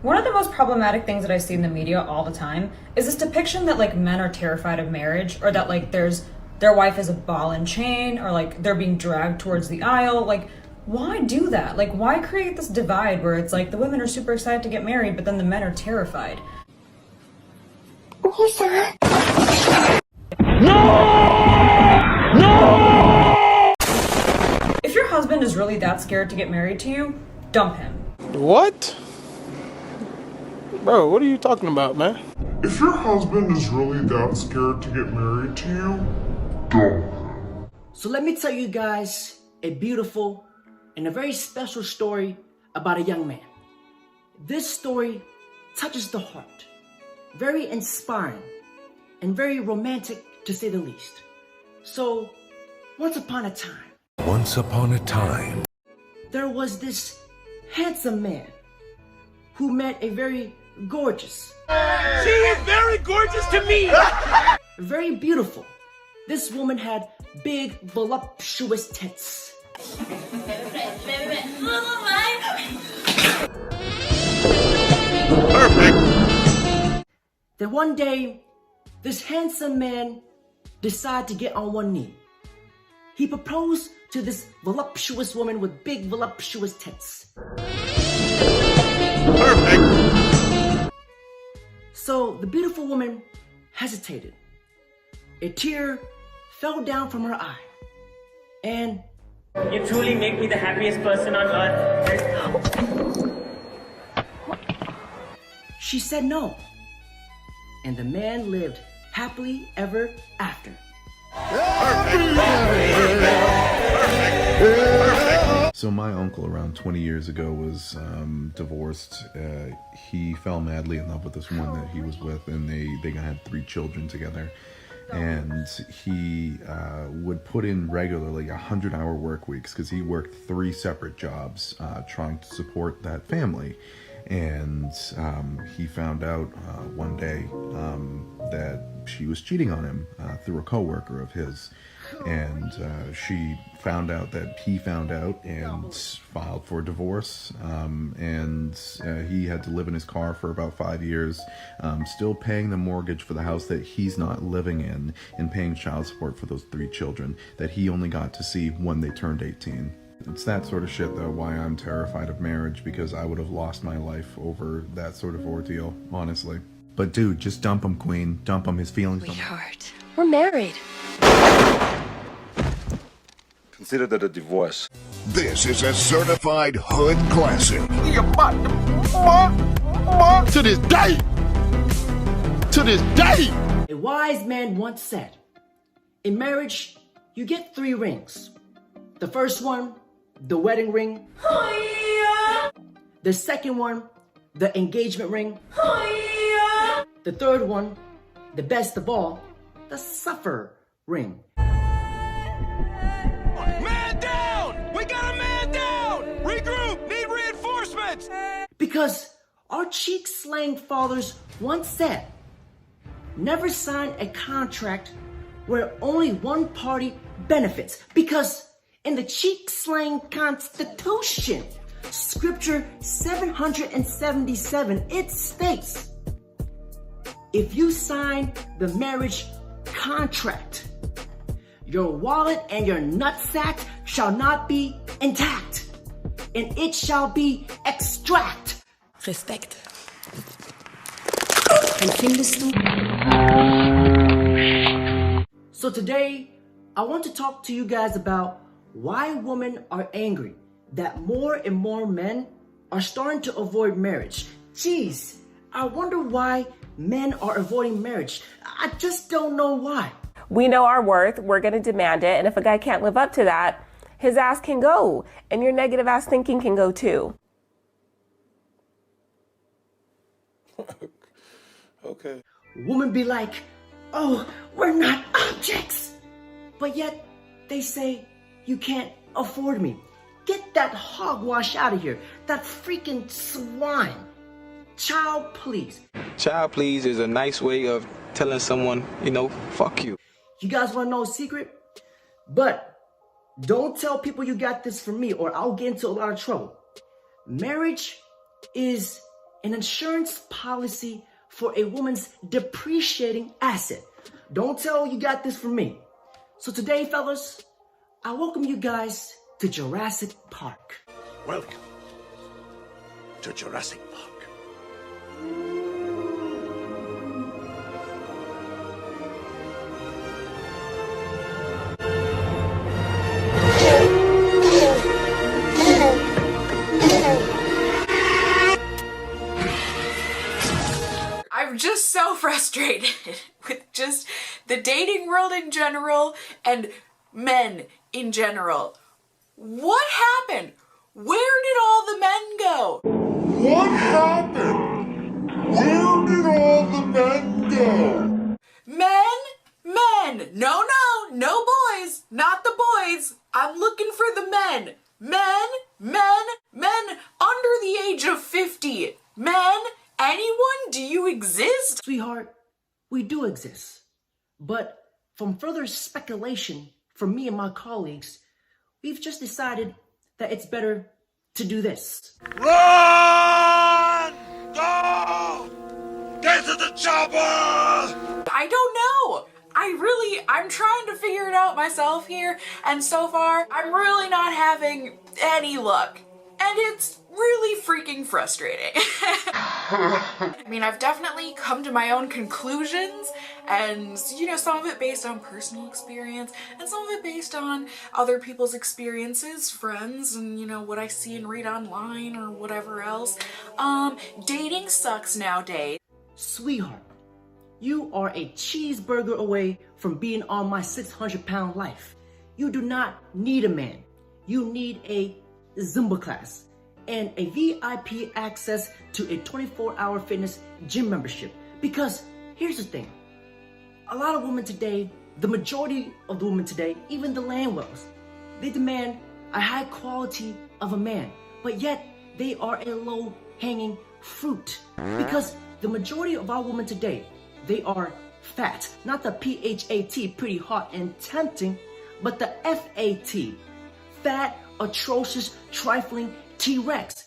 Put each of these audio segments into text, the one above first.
One of the most problematic things that I see in the media all the time is this depiction that like men are terrified of marriage, or that like their wife is a ball and chain, or like they're being dragged towards the aisle. Like, why do that? Like, why create this divide where it's like the women are super excited to get married, but then the men are terrified? Who's that? If your husband is really that scared to get married to you, dump him. What? Bro, what are you talking about, man? If your husband is really that scared to get married to you, don't. So let me tell you guys a beautiful and a very special story about a young man. This story touches the heart, very inspiring and very romantic to say the least. So, once upon a time, there was this handsome man who met a very gorgeous. She is very gorgeous to me! Very beautiful. This woman had big, voluptuous tits. Perfect! Then one day, this handsome man decided to get on one knee. He proposed to this voluptuous woman with big, voluptuous tits. Perfect! So the beautiful woman hesitated. A tear fell down from her eye. And you truly make me the happiest person on earth. she said no. And the man lived happily ever after. So my uncle around 20 years ago was divorced. He fell madly in love with this woman that he was with, and they had 3 children together. And he would put in regularly 100-hour work weeks because he worked 3 separate jobs trying to support that family. And he found out one day that she was cheating on him through a coworker of his. And she found out that he found out and filed for divorce. And he had to live in his car for about 5 years, still paying the mortgage for the house that he's not living in, and paying child support for those 3 children that he only got to see when they turned 18. It's that sort of shit, though, why I'm terrified of marriage, because I would have lost my life over that sort of ordeal, honestly. But dude, just dump him, queen. Dump him. His feelings don't... Sweetheart, we're married. Consider that a divorce. This is a certified hood classic. To this day! To this day! A wise man once said, in marriage, you get 3 rings. The first one, the wedding ring. The second one, the engagement ring. The third one, the best of all, the suffer ring. Man down! We got a man down! Regroup! Need reinforcements! Because our cheek-slang fathers once said, never sign a contract where only one party benefits. Because in the cheek-slang constitution, scripture 777, it states, if you sign the marriage contract, your wallet and your nutsack shall not be intact, and it shall be extract. Respekt. Empfindest du? So today, I want to talk to you guys about why women are angry that more and more men are starting to avoid marriage. Jeez, I wonder why men are avoiding marriage. I just don't know why. We know our worth, we're gonna demand it, and if a guy can't live up to that, his ass can go, and your negative ass thinking can go too. Okay. Women be like, oh, we're not objects. But yet, they say, you can't afford me. Get that hogwash out of here. That freaking swine. Child, please. Child please is a nice way of telling someone, fuck you. You guys want to know a secret? But don't tell people you got this from me or I'll get into a lot of trouble. Marriage is an insurance policy for a woman's depreciating asset. Don't tell you got this from me. So today, fellas, I welcome you guys to Jurassic Park. Welcome to Jurassic Park. I'm just so frustrated with just the dating world in general and men in general. What happened? Where did all the men go? What happened? Where did all the men go? Men! No, boys! Not the boys! I'm looking for the men! Men under the age of 50! Men! Anyone? Do you exist? Sweetheart, we do exist. But from further speculation from me and my colleagues, we've just decided that it's better to do this. Run! Go! Get to the chopper! I don't know. I'm trying to figure it out myself here, and so far, I'm really not having any luck. And it's really freaking frustrating. I mean, I've definitely come to my own conclusions, and, some of it based on personal experience, and some of it based on other people's experiences, friends, and, what I see and read online, or whatever else. Dating sucks nowadays. Sweetheart, you are a cheeseburger away from being on my 600-pound life. You do not need a man. You need a Zumba class and a VIP access to a 24-hour fitness gym membership. Because here's the thing, a lot of women today, the majority of the women today, even the landwells, they demand a high quality of a man, but yet they are a low-hanging fruit. Because the majority of our women today, they are fat, not the PHAT, pretty hot and tempting, but the FAT, fat, atrocious, trifling T-Rex.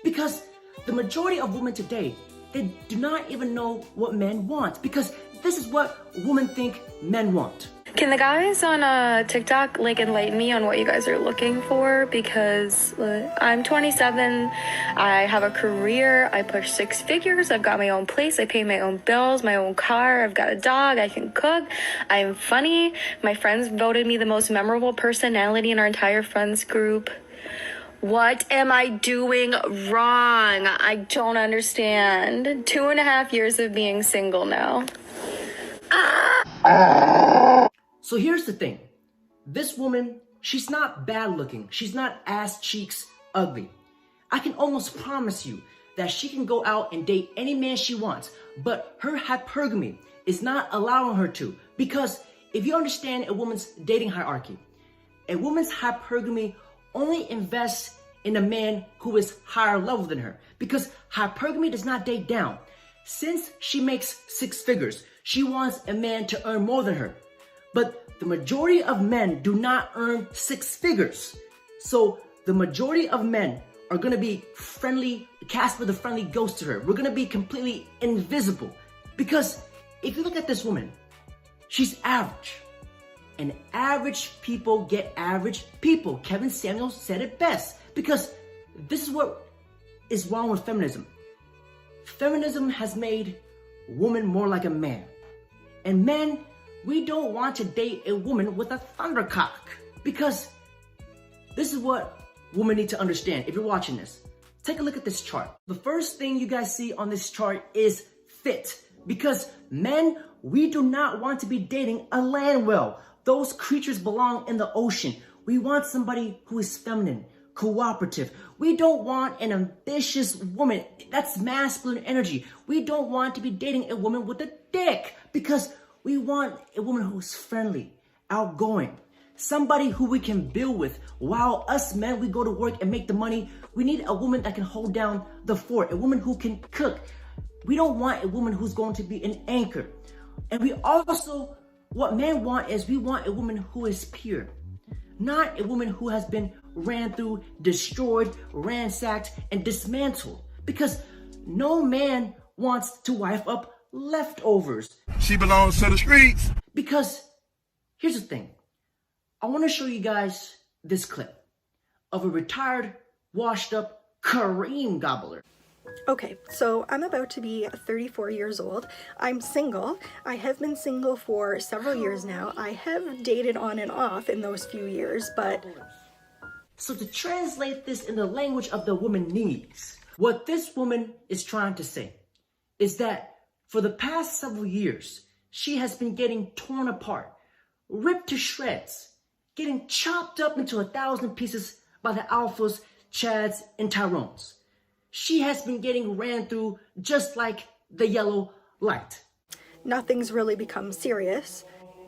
Because the majority of women today, they do not even know what men want, because this is what women think men want. Can the guys on TikTok enlighten me on what you guys are looking for? Because I'm 27, I have a career, I push 6 figures, I've got my own place, I pay my own bills, my own car, I've got a dog, I can cook, I'm funny, my friends voted me the most memorable personality in our entire friends group. What am I doing wrong? I don't understand. 2.5 years of being single now. So here's the thing. This woman, she's not bad looking. She's not ass cheeks ugly. I can almost promise you that she can go out and date any man she wants, but her hypergamy is not allowing her to. Because if you understand a woman's dating hierarchy, a woman's hypergamy only invests in a man who is higher level than her. Because hypergamy does not date down. Since she makes 6 figures, she wants a man to earn more than her. But the majority of men do not earn 6 figures. So the majority of men are gonna be friendly, Casper the friendly ghost to her. We're gonna be completely invisible. Because if you look at this woman, she's average. And average people get average people. Kevin Samuels said it best. Because this is what is wrong with feminism. Feminism has made woman more like a man. And men, we don't want to date a woman with a thundercock. Because this is what women need to understand. If you're watching this, take a look at this chart. The first thing you guys see on this chart is fit. Because men, we do not want to be dating a land whale. Those creatures belong in the ocean. We want somebody who is feminine, cooperative. We don't want an ambitious woman. That's masculine energy. We don't want to be dating a woman with a dick, because we want a woman who is friendly, outgoing, somebody who we can build with. While us men, we go to work and make the money, we need a woman that can hold down the fort, a woman who can cook. We don't want a woman who's going to be an anchor. And we also, what men want is we want a woman who is pure. not a woman who has been ran through, destroyed, ransacked, and dismantled. Because no man wants to wife up leftovers. She belongs to the streets. Because here's the thing. I want to show you guys this clip of a retired, washed up cream gobbler. Okay, so I'm about to be 34 years old. I'm single. I have been single for several years now. I have dated on and off in those few years, but... So to translate this in the language of the woman needs, what this woman is trying to say is that for the past several years, she has been getting torn apart, ripped to shreds, getting chopped up into 1,000 pieces by the alphas, chads, and tyrones. She has been getting ran through just like the yellow light. Nothing's really become serious.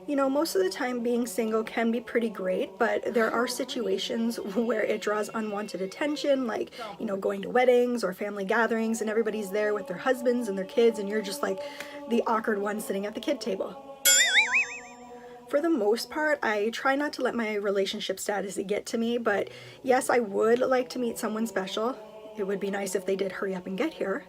You know, most of the time being single can be pretty great, but there are situations where it draws unwanted attention, like, you know, going to weddings or family gatherings and everybody's there with their husbands and their kids and you're just like the awkward one sitting at the kid table. For the most part, I try not to let my relationship status get to me, but yes, I would like to meet someone special. It would be nice if they did hurry up and get here.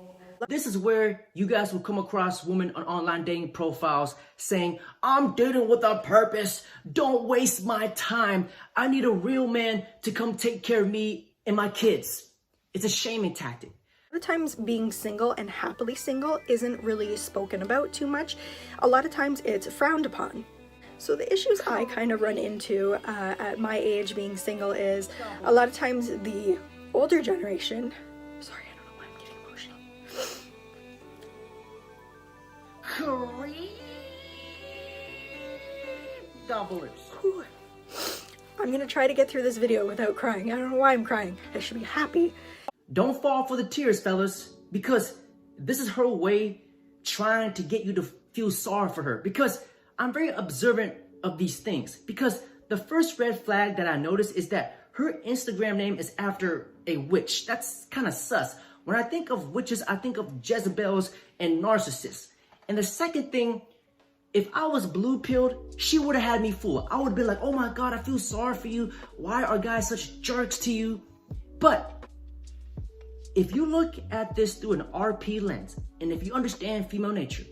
This is where you guys will come across women on online dating profiles saying, I'm dating with a purpose. Don't waste my time. I need a real man to come take care of me and my kids. It's a shaming tactic. A lot of times being single and happily single isn't really spoken about too much. A lot of times it's frowned upon. So the issues I kind of run into at my age being single is a lot of times the older generation, sorry, I don't know why I'm getting emotional. Gobblers. I'm gonna try to get through this video without crying. I don't know why I'm crying. I should be happy. Don't fall for the tears, fellas, because this is her way trying to get you to feel sorry for her. Because I'm very observant of these things. Because the first red flag that I noticed is that her Instagram name is after a witch. That's kind of sus. When I think of witches, I think of Jezebels and narcissists. And the second thing, if I was blue-pilled, she would have had me fooled. I would have been like, oh my God, I feel sorry for you. Why are guys such jerks to you? But if you look at this through an RP lens, and if you understand female nature,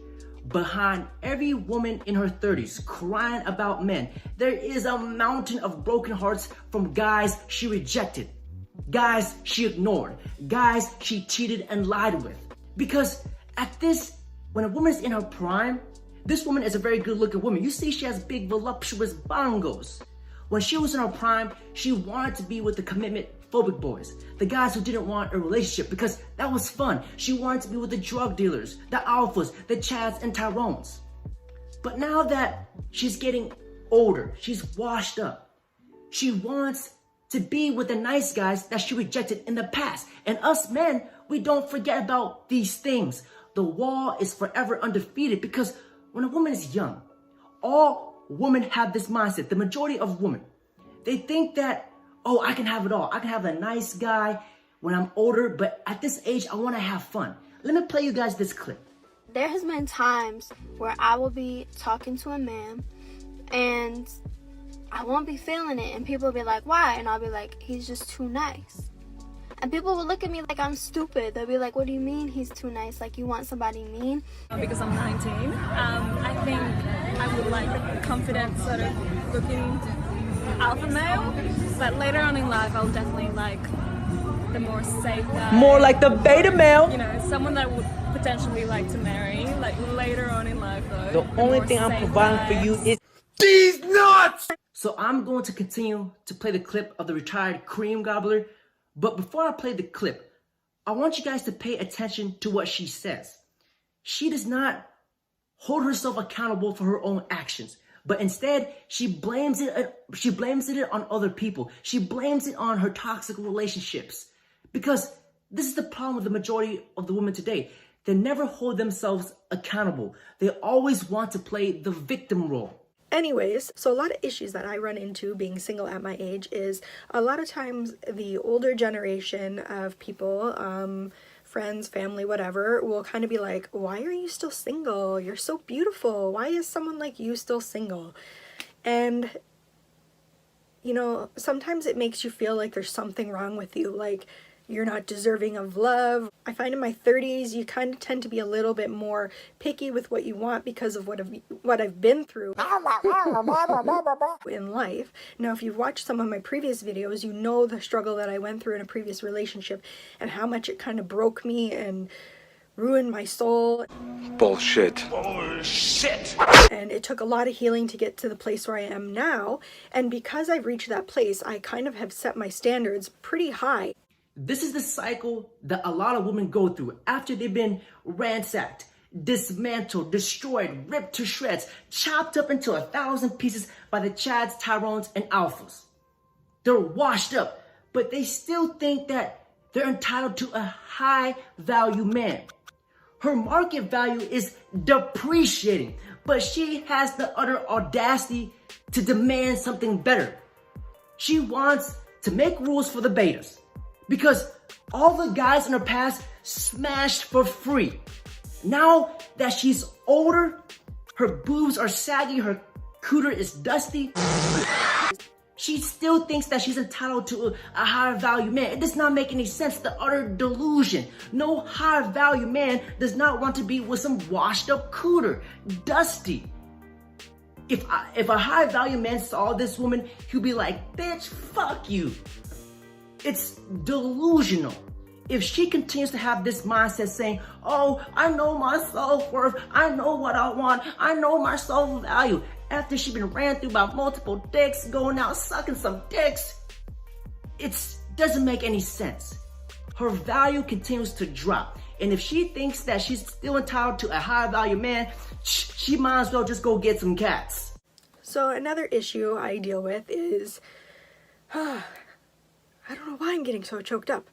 behind every woman in her 30s crying about men, there is a mountain of broken hearts from guys she rejected, guys she ignored, guys she cheated and lied with. Because at this, when a woman's in her prime, this woman is a very good looking woman. You see she has big voluptuous bongos. When she was in her prime, she wanted to be with the commitment phobic boys, the guys who didn't want a relationship because that was fun. She wanted to be with the drug dealers, the alphas, the chads, and tyrones. But now that she's getting older, she's washed up, she wants to be with the nice guys that she rejected in the past. And us men, we don't forget about these things. The wall is forever undefeated because when a woman is young, all women have this mindset, the majority of women, they think that, oh, I can have it all. I can have a nice guy when I'm older, but at this age, I want to have fun. Let me play you guys this clip. There has been times where I will be talking to a man and I won't be feeling it, and people will be like, why? And I'll be like, he's just too nice. And people will look at me like I'm stupid. They'll be like, what do you mean he's too nice? Like, you want somebody mean? Because I'm 19, I think I would like a confident sort of looking alpha male, but later on in life I'll definitely like the more safe guy. More like the beta male. You know, someone that would potentially like to marry, like later on in life though. The only thing I'm providing for you is these nuts! So I'm going to continue to play the clip of the retired cream gobbler, but before I play the clip, I want you guys to pay attention to what she says. She does not hold herself accountable for her own actions. But instead, she blames it on other people. She blames it on her toxic relationships. Because this is the problem with the majority of the women today. They never hold themselves accountable. They always want to play the victim role. Anyways, so a lot of issues that I run into being single at my age is a lot of times the older generation of people, friends, family, whatever, will kind of be like, why are you still single? You're so beautiful. Why is someone like you still single? And you know, sometimes it makes you feel like there's something wrong with you, like you're not deserving of love. I find in my 30s, you kind of tend to be a little bit more picky with what you want because of what I've been through in life. Now, if you've watched some of my previous videos, you know the struggle that I went through in a previous relationship and how much it kind of broke me and ruined my soul. Bullshit. Bullshit. And it took a lot of healing to get to the place where I am now. And because I've reached that place, I kind of have set my standards pretty high. This is the cycle that a lot of women go through after they've been ransacked, dismantled, destroyed, ripped to shreds, chopped up into 1,000 pieces by the Chads, Tyrones, and Alphas. They're washed up, but they still think that they're entitled to a high value man. Her market value is depreciating, but she has the utter audacity to demand something better. She wants to make rules for the betas because all the guys in her past smashed for free. Now that she's older, her boobs are saggy, her cooter is dusty, she still thinks that she's entitled to a higher value man. It does not make any sense. The utter delusion. No higher value man does not want to be with some washed up cooter, dusty. If a high value man saw this woman, he'd be like, bitch, fuck you. It's delusional. If she continues to have this mindset saying, oh, I know my self-worth, I know what I want, I know my self-value, after she's been ran through by multiple dicks, going out sucking some dicks, it doesn't make any sense. Her value continues to drop. And if she thinks that she's still entitled to a high value man, she might as well just go get some cats. So another issue I deal with is, I don't know why I'm getting so choked up.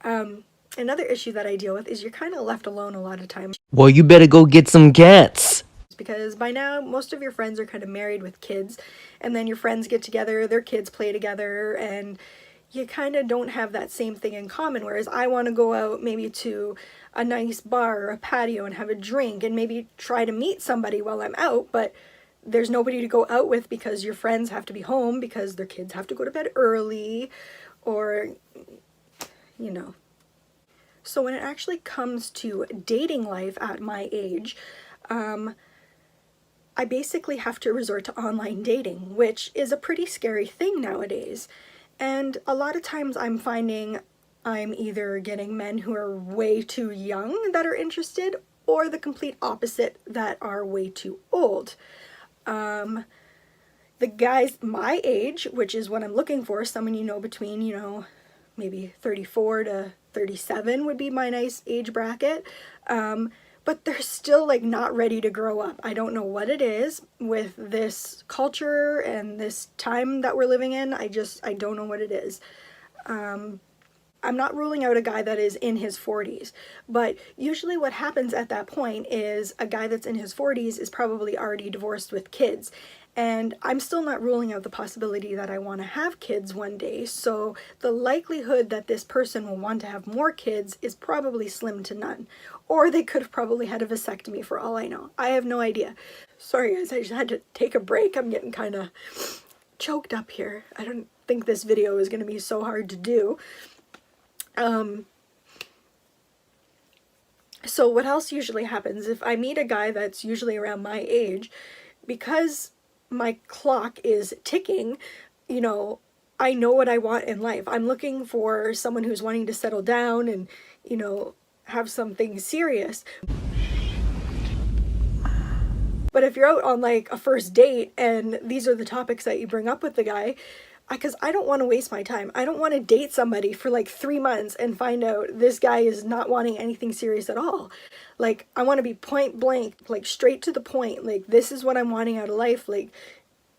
Another issue that I deal with is you're kind of left alone a lot of times. Well, you better go get some cats. Because by now, most of your friends are kind of married with kids, and then your friends get together, their kids play together, and you kind of don't have that same thing in common. Whereas I want to go out maybe to a nice bar or a patio and have a drink and maybe try to meet somebody while I'm out, but there's nobody to go out with because your friends have to be home because their kids have to go to bed early, or, you know. So when it actually comes to dating life at my age, I basically have to resort to online dating, which is a pretty scary thing nowadays. And a lot of times I'm finding I'm either getting men who are way too young that are interested, or the complete opposite that are way too old. The guys my age, which is what I'm looking for, someone, you know, between, you know, maybe 34 to 37 would be my nice age bracket. But they're still like not ready to grow up. I don't know what it is with this culture and this time that we're living in. I don't know what it is. I'm not ruling out a guy that is in his 40s, but usually what happens at that point is a guy that's in his 40s is probably already divorced with kids. And I'm still not ruling out the possibility that I want to have kids one day, so the likelihood that this person will want to have more kids is probably slim to none. Or they could have probably had a vasectomy for all I know. I have no idea. Sorry guys, I just had to take a break. I'm getting kind of choked up here. I don't think this video is going to be so hard to do. So what else usually happens if I meet a guy that's usually around my age, because my clock is ticking, you know, I know what I want in life. I'm looking for someone who's wanting to settle down and, you know, have something serious. But if you're out on like a first date and these are the topics that you bring up with the guy, because I don't want to waste my time. I don't want to date somebody for like 3 months and find out this guy is not wanting anything serious at all. Like, I want to be point blank, like straight to the point. Like, this is what I'm wanting out of life. Like,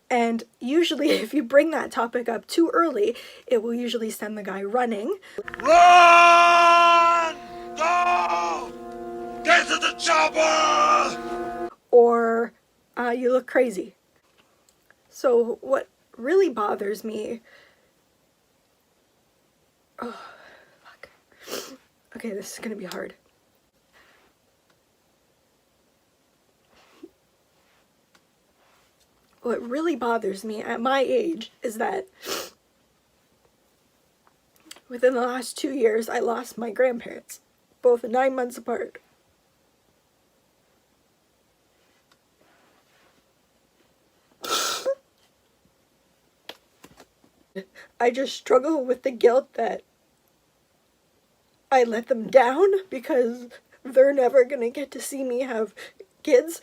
and usually if you bring that topic up too early, it will usually send the guy running. Run! Go! Get to the chopper! Or you look crazy. So what really bothers me, oh fuck, okay, this is gonna be hard. what really bothers me at my age is that within the last 2 years, I lost my grandparents, both 9 months apart. I just struggle with the guilt that I let them down because they're never gonna get to see me have kids.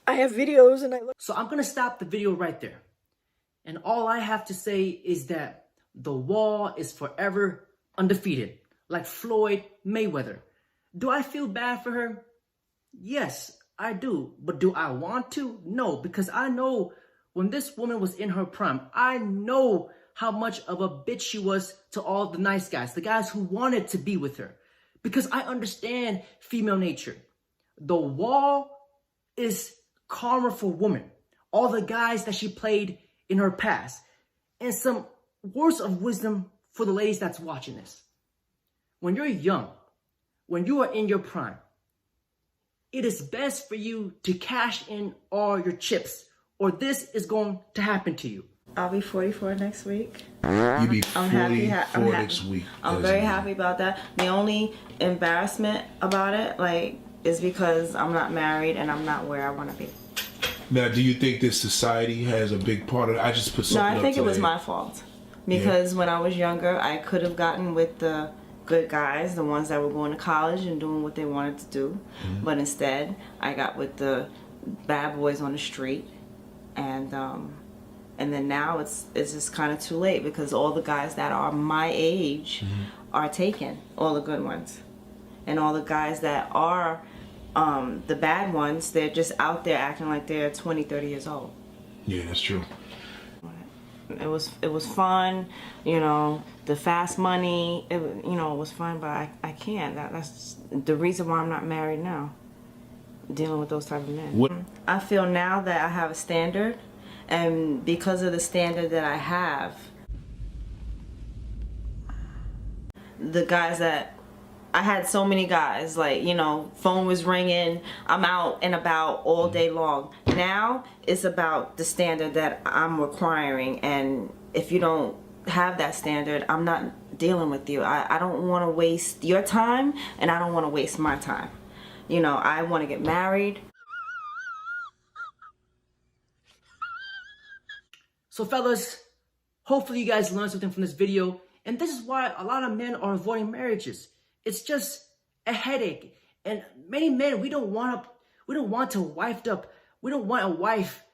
I have videos and I look. So I'm gonna stop the video right there. And all I have to say is that the Wall is forever undefeated, like Floyd Mayweather. Do I feel bad for her? Yes, I do. But do I want to? No, because I know when this woman was in her prime, I know how much of a bitch she was to all the nice guys, the guys who wanted to be with her. Because I understand female nature. The Wall is karma for women. All the guys that she played in her past. And some words of wisdom for the ladies that's watching this. When you're young, when you are in your prime, it is best for you to cash in all your chips, or this is going to happen to you. I'll be 44 next week. You'll be 44 I'm next week. I'm very happy about that. The only embarrassment about it, is because I'm not married and I'm not where I want to be. Now, do you think that society has a big part of it? I just put something up. No, I think it was my fault. Because when I was younger, I could have gotten with the good guys, the ones that were going to college and doing what they wanted to do. Mm-hmm. But instead, I got with the bad boys on the street. And then now it's just kind of too late because all the guys that are my age are taken, all the good ones. And all the guys that are the bad ones, they're just out there acting like they're 20, 30 years old. Yeah, that's true. It was fun, the fast money, it was fun, but I can't. That's the reason why I'm not married now, dealing with those type of men. What? I feel now that I have a standard, and because of the standard that I have, the guys that I had so many guys, phone was ringing, I'm out and about all day long. Now it's about the standard that I'm requiring, and if you don't have that standard, I'm not dealing with you. I don't want to waste your time, and I don't want to waste my time. I want to get married. So fellas, hopefully you guys learned something from this video, and this is why a lot of men are avoiding marriages. It's just a headache, and many men we don't want a wife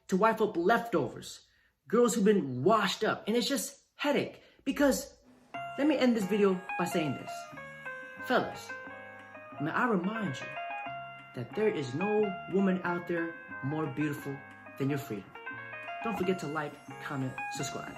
to wife up leftovers, girls who've been washed up, and it's just headache. Because let me end this video by saying this, fellas. May I remind you that there is no woman out there more beautiful than your freedom. Don't forget to like, comment, subscribe.